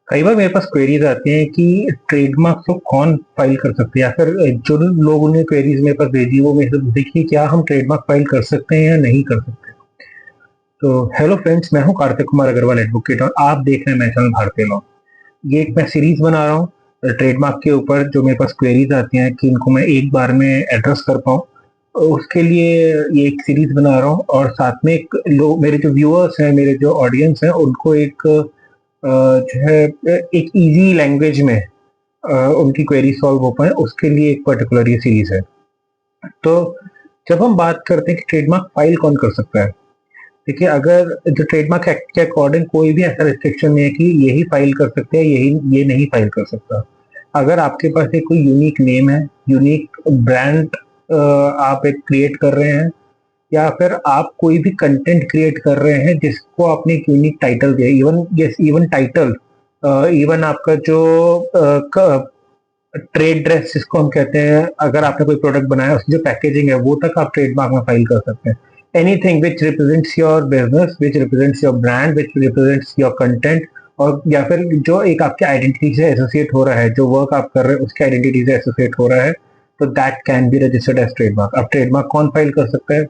कई बार मेरे पास क्वेरीज आती हैं कि ट्रेडमार्क को कौन फाइल कर सकते हैं, या फिर जो लोगों ने क्वेरीज मेरे पास भेजी वो मेरे से पूछे कि क्या हम ट्रेडमार्क फाइल कर सकते हैं या नहीं कर सकते। तो हेलो फ्रेंड्स, मैं हूं कार्तिक कुमार अग्रवाल एडवोकेट और आप देख रहे हैं मेरे चैनल भारतीय लॉ। ये एक मैं सीरीज बना रहा हूँ ट्रेडमार्क के ऊपर, जो मेरे पास क्वेरीज आती हैं कि इनको मैं एक बार में एड्रेस कर पाऊँ। उसके लिए ये एक सीरीज बना रहा हूँ, और साथ में एक लोग, मेरे जो व्यूअर्स हैं, मेरे जो ऑडियंस हैं, उनको एक जो है एक इजी लैंग्वेज में उनकी क्वेरी सॉल्व हो पाए, उसके लिए एक पर्टिकुलर ये सीरीज है। तो जब हम बात करते हैं कि ट्रेडमार्क फाइल कौन कर सकता है, देखिए, अगर जो ट्रेडमार्क एक्ट के अकॉर्डिंग कोई भी ऐसा रिस्ट्रिक्शन नहीं है कि यही फाइल कर सकते हैं, यही ये नहीं फाइल कर सकता। अगर आपके पास एक कोई यूनिक नेम है, यूनिक ब्रांड आप एक क्रिएट कर रहे हैं, या फिर आप कोई भी कंटेंट क्रिएट कर रहे हैं जिसको आपने एक यूनिक टाइटल दिया, even yes, even title, even आपका जो ट्रेड ड्रेस जिसको हम कहते हैं, अगर आपने कोई प्रोडक्ट बनाया उसकी जो पैकेजिंग है वो तक आप ट्रेडमार्क में फाइल कर सकते हैं। Anything which represents your business, which represents your brand, which represents your content, और या फिर जो एक आपके आइडेंटिटी से एसोसिएट हो रहा है, जो वर्क आप कर रहे हैं उसके आइडेंटिटी से एसोसिएट हो रहा है, तो that can be registered as trademark. अब ट्रेडमार्क कौन फाइल कर सकता है?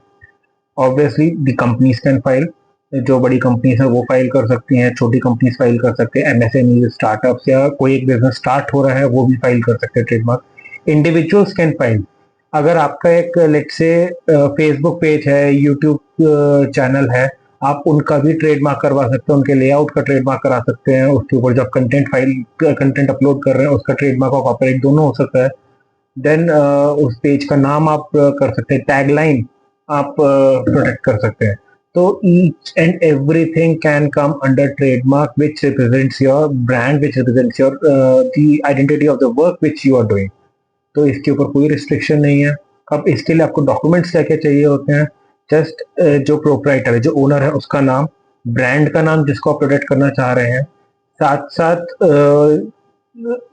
Obviously the companies can file. जो बड़ी कंपनीज है वो फाइल कर सकती हैं, छोटी कंपनीज फाइल कर सकते हैं, एमएसएमई, स्टार्टअप्स, या कोई एक बिजनेस स्टार्ट हो रहा है वो भी फाइल कर सकते हैं ट्रेडमार्क। Individuals can file. अगर आपका एक लेट से फेसबुक पेज है, यूट्यूब चैनल है, आप उनका भी ट्रेडमार्क करवा सकते हैं, उनके लेआउट का ट्रेडमार्क करा सकते हैं, उसके ऊपर जो आप कंटेंट अपलोड कर रहे हैं उसका ट्रेडमार्क और कॉपीराइट दोनों हो सकता है। देन उस पेज का नाम आप कर सकते हैं, टैगलाइन आप प्रोटेक्ट कर सकते हैं। तो each and everything can come under trademark which represents your brand, which represents your the identity of the work which you are doing. तो इसके ऊपर कोई रिस्ट्रिक्शन नहीं है। अब इसके लिए आपको डॉक्यूमेंट्स क्या क्या चाहिए होते हैं? जस्ट जो प्रोपराइटर है, जो ओनर है, उसका नाम, ब्रांड का नाम जिसको आप प्रोटेक्ट करना चाह रहे हैं, साथ साथ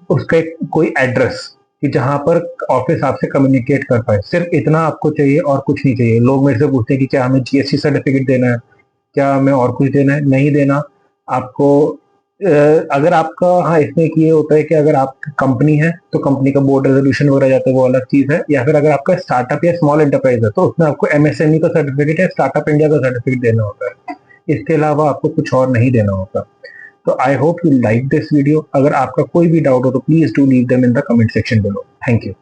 उसका एक कोई एड्रेस कि जहां पर ऑफिस आपसे कम्युनिकेट कर पाए। सिर्फ इतना आपको चाहिए और कुछ नहीं चाहिए। लोग मेरे से पूछते हैं कि क्या हमें जीएसटी सर्टिफिकेट देना है, क्या हमें और कुछ देना है? नहीं देना आपको। अगर आपका, हाँ, इसमें ये होता है कि अगर आप कंपनी है तो कंपनी का बोर्ड रेजोल्यूशन वगैरह जाता है, वो अलग चीज है। या फिर अगर आपका स्टार्टअप या स्मॉल एंटरप्राइज है तो उसमें आपको एमएसएमई का सर्टिफिकेट या स्टार्टअप इंडिया का सर्टिफिकेट देना होता है। इसके अलावा आपको कुछ और नहीं देना होता। तो I hope you like this video. अगर आपका कोई भी डाउट हो तो please do leave them in the comment section below. Thank you.